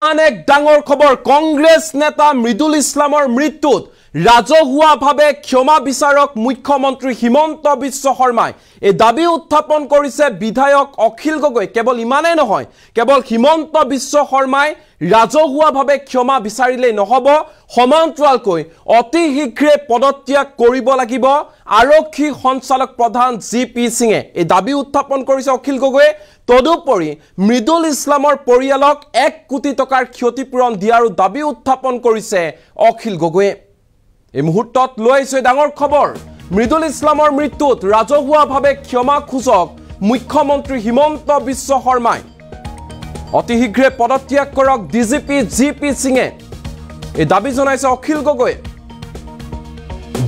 এক ডাঙৰ খবৰ কংগ্ৰেছ নেতা মৃদুল ইছলামৰ মৃত্যুত ৰাজহুৱাভাৱে ক্ষমা বিচাৰক মুখ্যমন্ত্ৰী হিমন্ত বিশ্ব শৰ্মাই এই দাবী উত্থাপন কৰিছে বিধায়ক অখিল গগৈ কেৱল ইমানেই নহয় কেৱল হিমন্ত বিশ্ব শৰ্মাই ৰাজহুৱাভাৱে ক্ষমা বিচাৰিলে নহব সমান্তৰালকৈ অতি শীঘ্ৰে পদত্যাগ কৰিব লাগিব আৰক্ষী সঞ্চালক প্ৰধান জিপি সিঙে এই দাবী উত্থাপন কৰিছে অখিল গগৈয়ে তদুপৰি মৃদুল ইছলামৰ পৰিয়ালক 1 কোটি টকাৰ ক্ষতিপূৰণ দিয়াৰ দাবী উত্থাপন কৰিছে অখিল গগৈয়ে এই মুহূৰ্তত লৈ আহিছে ডাঙৰ খবৰ মৃদুল ইছলামৰ মৃত্যুত ৰাজহুৱাভাৱে ক্ষমা খুজক মুখ্যমন্ত্ৰী হিমন্ত বিশ্ব শৰ্মাই অতি শীঘ্ৰে পদত্যাগ কৰক ডিজিপি জিপি সিঙে এই দাবী জনাইছে অখিল গগৈ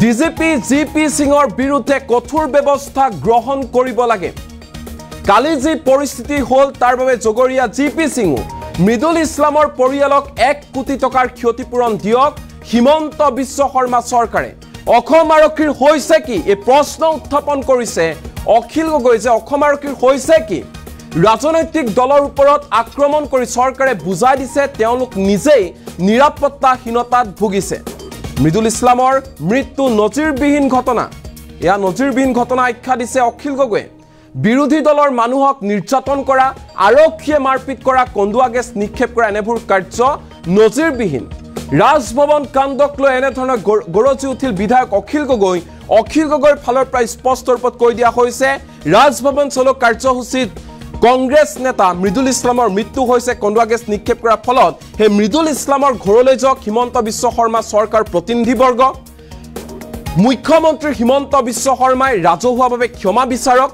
ডিজিপি জিপি সিঙৰ বিৰুদ্ধে কঠোৰ ব্যৱস্থা গ্ৰহণ কৰিব লাগে কালি যি পৰিস্থিতি হল তাৰ বাবে জগৰীয়া জিপি সিঙো মৃদুল ইছলামৰ পৰিয়ালক 1 কোটি টকাৰ ক্ষতিপূৰণ দিয়ক হিমন্ত বিশ্ব শৰ্মা চৰকাৰে অসম আৰক্ষীৰ হৈছে কি এই প্ৰশ্ন উত্থাপন কৰিছে অখিল গগৈ যে অসম আৰক্ষীৰ হৈছে কি ৰাজনৈতিক দলৰ ওপৰত আক্ৰমণ কৰি চৰকাৰে বুজাই দিছে তেওঁলোক নিজেই নিৰাপত্তাহীনতাত ভুগিছে মৃদুল ইছলামৰ মৃত্যু নজিৰবিহীন ঘটনা এয়া নজিৰবিহীন ঘটনা আখ্যা দিছে অখিল গগৈ বিৰোধী দলৰ মানুহক নিৰ্যাতন কৰা আৰক্ষীয়ে মাৰপিট কৰা কন্দুৱা গেছ নিক্ষেপ কৰা এনেবোৰ কাৰ্য নজিৰবিহীন ৰাজভৱন কাণ্ডক লৈ এনে ধৰণৰ গৰজি উঠিল বিধায়ক অখিল গগৈৰ ফালৰ পৰা স্পষ্ট ৰূপত কৈ দিয়া হৈছে ৰাজভৱন চলো কাৰ্যসূচীত কংগ্ৰেছ নেতা মৃদুল ইছলামৰ মৃত্যু হৈছে কন্দুৱা গেছ নিক্ষেপ কৰাৰ ফলত হে মৃদুল ইছলামৰ ঘৰলৈ যাওক হিমন্ত বিশ্ব শৰ্মা চৰকাৰ প্ৰতিনিধিবৰ্গ মুখ্যমন্ত্ৰী হিমন্ত বিশ্ব শৰ্মাই ৰাজহুৱাভাৱে ক্ষমা বিচাৰক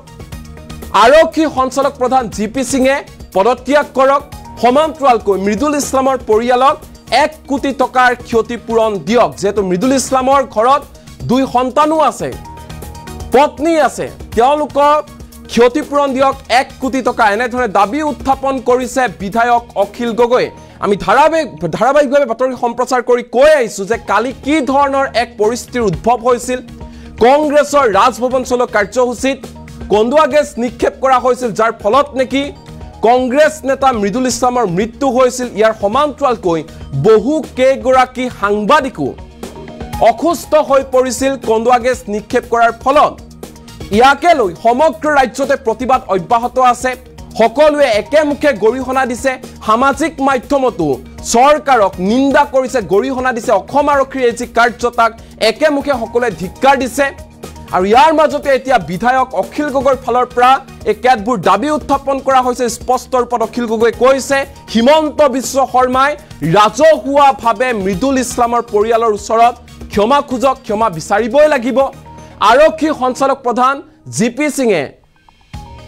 আৰক্ষী সঞ্চালক প্ৰধান জিপি সিঙে পদত্যাগ কৰক সমান্তৰালকৈ মৃদুল ইছলামৰ পৰিয়ালক 1 কোটি টকাৰ ক্ষতিপূৰণ দিয়ক যেহেতু মৃদুল ইছলামৰ ঘৰত 2 সন্তানো আছে পত্নী আছে তেওঁলোকক ক্ষতিপূৰণ দিয়ক 1 কোটি টকা এনে ধৰণে দাবী উত্থাপন কৰিছে বিধায়ক অখিল গগৈ আমি ধাৰাবাহিকভাৱে বাতৰি সম্প্ৰচাৰ কৰি কৈ আহিছো যে কালি কি ধৰণৰ এক পৰিস্থিতিৰ উদ্ভৱ হৈছিল কংগ্ৰেছৰ ৰাজভৱন চলো কাৰ্যসূচীত কন্দুৱা গেছ নিক্ষেপ কৰা হৈছিল যাৰ ফলত নেকি কংগ্ৰেছ নেতা মৃদুল ইছলামৰ মৃত্যু হৈছিল ইয়াৰ সমান্তৰালকৈ বহু কেইগৰাকী সাংবাদিকো অসুস্থ হৈ পৰিছিল কন্দুৱা গেছ নিক্ষেপ কৰাৰ ফলত ইয়াকে লৈ সমগ্ৰ ৰাজ্যতে প্ৰতিবাদ অব্যাহত আছে সকলোৱে একেমুখে গৰিহণা দিছে সামাজিক মাধ্যমতো চৰকাৰক নিন্দা কৰিছে গৰিহণা দিছে অসম আৰক্ষীৰ এই যি কাৰ্যতাক একেমুখে সকলোৱে ধিক্কাৰ দিছে আৰু ইয়াৰ মাজতে এতিয়া বিধায়ক অখিল গগৈৰ ফালৰ পৰা এই কেতবোৰ দাবী উত্থাপন কৰা হৈছে স্পষ্ট ৰূপত অখিল গগৈ কৈছে হিমন্ত বিশ্ব শৰ্মাই ৰাজহুৱাভাৱে মৃদুল ইছলামৰ পৰিয়ালৰ ওচৰত ক্ষমা খুজক ক্ষমা বিচাৰিবই লাগিব আৰক্ষী সঞ্চালক প্ৰধান জিপি সিঙে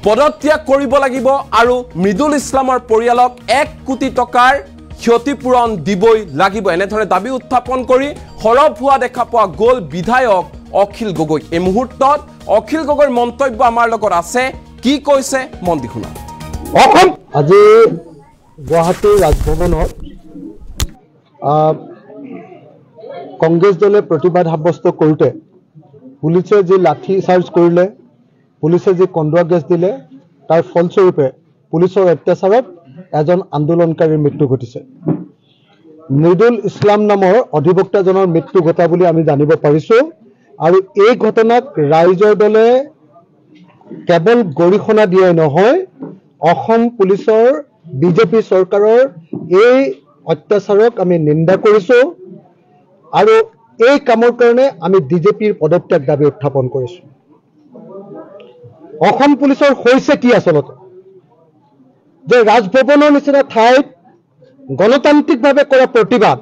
পদত্যাগ কৰিব লাগিব আৰু মৃদুল ইছলামৰ পৰিয়ালক 1 কোটি টকাৰ ক্ষতিপূৰণ দিবই লাগিব এনেধৰণে দাবী উত্থাপন কৰি হৰব হোৱা দেখা পোৱা গ'ল বিধায়ক অখিল গগৈ এই মুহূৰ্তত অখিল গগৈৰ মন্তব্য আমাৰ লগত আছে কি কৈছে মন দি শুনা আজি গুৱাহাটী ৰাজভৱনত কংগ্ৰেছ দলে প্ৰতিবাদ সাব্যস্ত কৰোঁতে পুলিচে যি লাঠি চাৰ্জ কৰিলে পুলিচে যি কন্দুৱা গেছ দিলে তাৰ ফলস্বৰূপে পুলিচৰ অত্যাচাৰত এজন আন্দোলনকাৰীৰ মৃত্যু ঘটিছে মৃদুল ইছলাম নামৰ অধিবক্তাজনৰ মৃত্যু ঘটা বুলি আমি জানিব পাৰিছো আৰু এই ঘটনাক ৰাইজৰ দলে কেৱল গৰিহণা দিয়াই নহয় অসম পুলিচৰ বিজেপি চৰকাৰৰ এই অত্যাচাৰক আমি নিন্দা কৰিছো আৰু এই কামৰ কাৰণে আমি ডিজিপিৰ পদত্যাগ দাবী উত্থাপন কৰিছো অসম পুলিচৰ হৈছে কি আচলতে যে ৰাজভৱনৰ নিচিনা ঠাইত গণতান্ত্ৰিকভাৱে কৰা প্ৰতিবাদ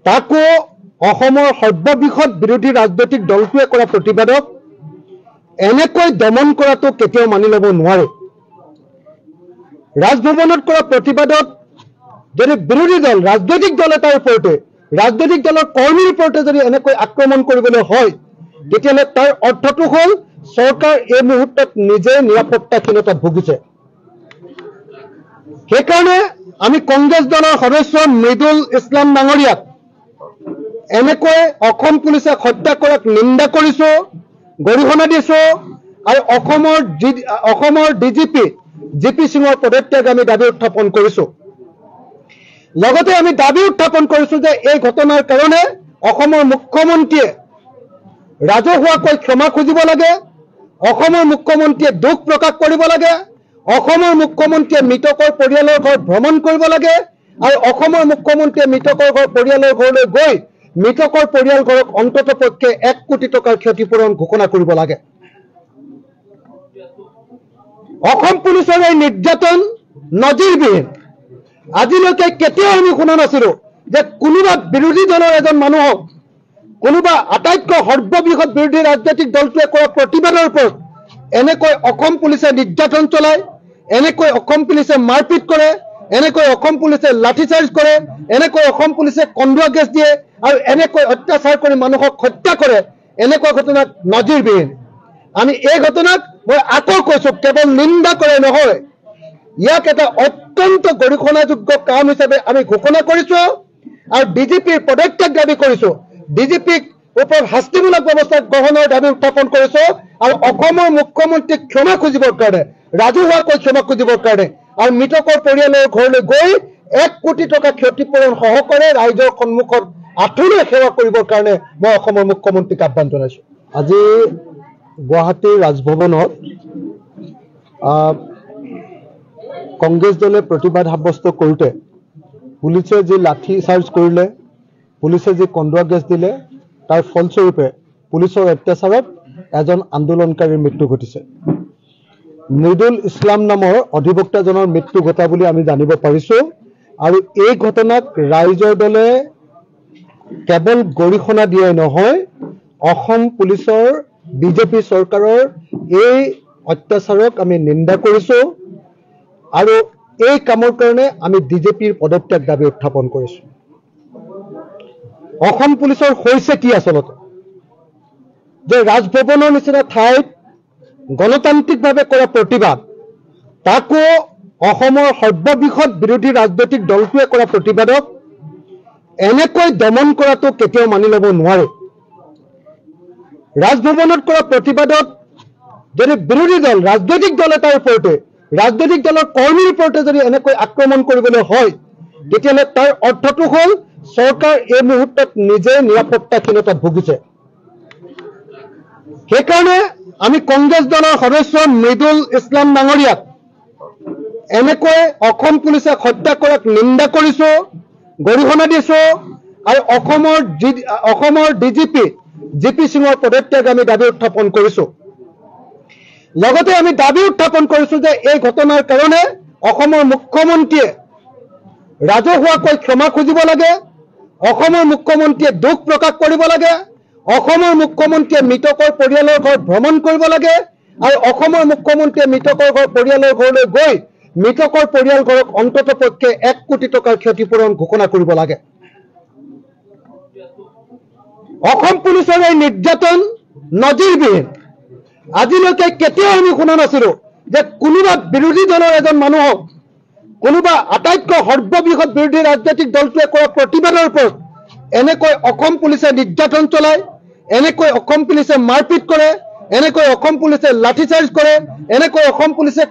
তাকো অসমৰ সৰ্ববৃহৎ বিৰোধী ৰাজনৈতিক দলটোৱে কৰা প্ৰতিবাদক এনেকৈ দমন কৰাটো কেতিয়াও মানি ল'ব নোৱাৰে ৰাজভৱনত কৰা প্ৰতিবাদত যদি বিৰোধী দল ৰাজনৈতিক দল এটাৰ ওপৰতে ৰাজনৈতিক দলৰ কৰ্মীৰ ওপৰতে যদি এনেকৈ আক্ৰমণ কৰিবলৈ হয় তেতিয়াহ'লে তাৰ অৰ্থটো হ'ল চৰকাৰ এই মুহূৰ্তত নিজে নিৰাপত্তাহীনতাত ভুগিছে সেইকাৰণে আমি কংগ্ৰেছ দলৰ সদস্য মৃদুল ইছলাম ডাঙৰীয়াক এনেকৈ অসম পুলিচে হত্যা কৰাক নিন্দা কৰিছো গৰিহণা দিছো আৰু অসমৰ ডিজিপি জিপি সিঙৰ পদত্যাগ আমি দাবী উত্থাপন কৰিছো লগতে আমি দাবী উত্থাপন কৰিছো যে এই ঘটনাৰ কাৰণে অসমৰ মুখ্যমন্ত্ৰীয়ে ৰাজহুৱাকৈ ক্ষমা খুজিব লাগে, অসমৰ মুখ্যমন্ত্ৰীয়ে দুখ প্ৰকাশ কৰিব লাগে, অসমৰ মুখ্যমন্ত্ৰীয়ে মৃতকৰ পৰিয়ালৰ ঘৰ ভ্ৰমণ কৰিব লাগে আৰু অসমৰ মুখ্যমন্ত্ৰীয়ে মৃতকৰ পৰিয়ালৰ ঘৰলৈ গৈ মৃতকৰ পৰিয়াল ঘৰক অন্তত পক্ষে 1 কোটি টকাৰ ক্ষতিপূৰণ ঘোষণা কৰিব লাগে। অসম পুলিচৰ এই নিৰ্যাতন নজিৰবিহীন। আজিলৈকে কেতিয়াও আমি শুনা নাছিলো যে কোনোবা বিৰোধী দলৰ এজন মানুহক কোনোবা আটাইতকৈ সৰ্ববৃহৎ বিৰোধী ৰাজনৈতিক দলটোৱে কৰা প্ৰতিবাদৰ ওপৰত এনেকৈ অসম পুলিচে নিৰ্যাতন চলায়, এনেকৈ অসম পুলিচে মাৰপিট কৰে, এনেকৈ অসম পুলিচে লাঠিচাৰ্জ কৰে, এনেকৈ অসম পুলিচে কন্দুৱা গেছ দিয়ে আৰু এনেকৈ অত্যাচাৰ কৰি মানুহক হত্যা কৰে। এনেকুৱা ঘটনাক নজিৰবিহীন। আমি এই ঘটনাক মই আকৌ কৈছো, কেৱল নিন্দা কৰে নহয়, ইয়াক এটা অত্যন্ত গৰিহণাযোগ্য কাম হিচাপে আমি ঘোষণা কৰিছো আৰু ডিজিপিৰ পদত্যাগ দাবী কৰিছো। ডিজিপিক ওপৰত শাস্তিমূলক ব্যৱস্থা গ্ৰহণৰ দাবী উত্থাপন কৰিছো আৰু অসমৰ মুখ্যমন্ত্ৰীক ক্ষমা খুজিবৰ কাৰণে, ৰাজহুৱাকৈ ক্ষমা খুজিবৰ কাৰণে আৰু মৃতকৰ পৰিয়ালৰ ঘৰলৈ গৈ 1 কোটি টকা ক্ষতিপূৰণ সহকাৰে ৰাইজৰ সন্মুখত আঁঠুলৈ সেৱা কৰিবৰ কাৰণে মই অসমৰ মুখ্যমন্ত্ৰীক আহ্বান জনাইছো। আজি গুৱাহাটীৰ ৰাজভৱনত কংগ্ৰেছ দলে প্ৰতিবাদ সাব্যস্ত কৰোঁতে পুলিচে যি লাঠি চাৰ্জ কৰিলে, পুলিচে যি কন্দুৱা গেছ দিলে, তাৰ ফলস্বৰূপে পুলিচৰ অত্যাচাৰত এজন আন্দোলনকাৰীৰ মৃত্যু ঘটিছে। মৃদুল ইছলাম নামৰ অধিবক্তাজনৰ মৃত্যু ঘটা বুলি আমি জানিব পাৰিছো আৰু এই ঘটনাক ৰাইজৰ দলে কেৱল গৰিহণা দিয়াই নহয়, অসম পুলিচৰ বিজেপি চৰকাৰৰ এই অত্যাচাৰক আমি নিন্দা কৰিছো আৰু এই কামৰ কাৰণে আমি ডিজিপিৰ পদত্যাগ দাবী উত্থাপন কৰিছো। অসম পুলিচৰ হৈছে কি আচলতে যে ৰাজভৱনৰ নিচিনা ঠাইত গণতান্ত্ৰিকভাৱে কৰা প্ৰতিবাদ, তাকো অসমৰ সৰ্ববৃহৎ বিৰোধী ৰাজনৈতিক দলটোৱে কৰা প্ৰতিবাদক এনেকৈ দমন কৰাটো কেতিয়াও মানি ল'ব নোৱাৰে। ৰাজভৱনত কৰা প্ৰতিবাদত যদি বিৰোধী দল, ৰাজনৈতিক দল এটাৰ ওপৰতে, ৰাজনৈতিক দলৰ কৰ্মীৰ ওপৰতে যদি এনেকৈ আক্ৰমণ কৰিবলৈ হয়, তেতিয়াহ'লে তাৰ অৰ্থটো হ'ল চৰকাৰ এই মুহূৰ্তত নিজে নিৰাপত্তাহীনতাত ভুগিছে। সেইকাৰণে আমি কংগ্ৰেছ দলৰ সদস্য মৃদুল ইছলাম ডাঙৰীয়াক এনেকৈ অসম পুলিচে হত্যা কৰাক নিন্দা কৰিছো, গৰিহণা দিছো আৰু অসমৰ ডিজিপি জিপি সিঙৰ পদত্যাগ আমি দাবী উত্থাপন কৰিছো। লগতে আমি দাবী উত্থাপন কৰিছো যে এই ঘটনাৰ কাৰণে অসমৰ মুখ্যমন্ত্ৰীয়ে ৰাজহুৱাকৈ ক্ষমা খুজিব লাগে, অসমৰ মুখ্যমন্ত্ৰীয়ে দুখ প্ৰকাশ কৰিব লাগে, অসমৰ মুখ্যমন্ত্ৰীয়ে মৃতকৰ পৰিয়ালৰ ঘৰ ভ্ৰমণ কৰিব লাগে আৰু অসমৰ মুখ্যমন্ত্ৰীয়ে মৃতকৰ পৰিয়ালৰ ঘৰলৈ গৈ মৃতকৰ পৰিয়াল ঘৰক অন্তত পক্ষে 1 কোটি টকাৰ ক্ষতিপূৰণ ঘোষণা কৰিব লাগে। অসম পুলিচৰ এই নিৰ্যাতন নজিৰবিহীন। আজিলৈকে কেতিয়াও আমি শুনা নাছিলো যে কোনোবা বিৰোধী দলৰ এজন মানুহক কোনোবা আটাইতকৈ সৰ্ববৃহৎ বিৰোধী ৰাজনৈতিক দলটোৱে কৰা প্ৰতিবাদৰ ওপৰত এনেকৈ অসম পুলিচে নিৰ্যাতন চলায়, এনেকৈ অসম পুলিচে মাৰপিট কৰে, এনেকৈ অসম পুলিচে লাঠিচাৰ্জ কৰে, এনেকৈ অসম পুলিচে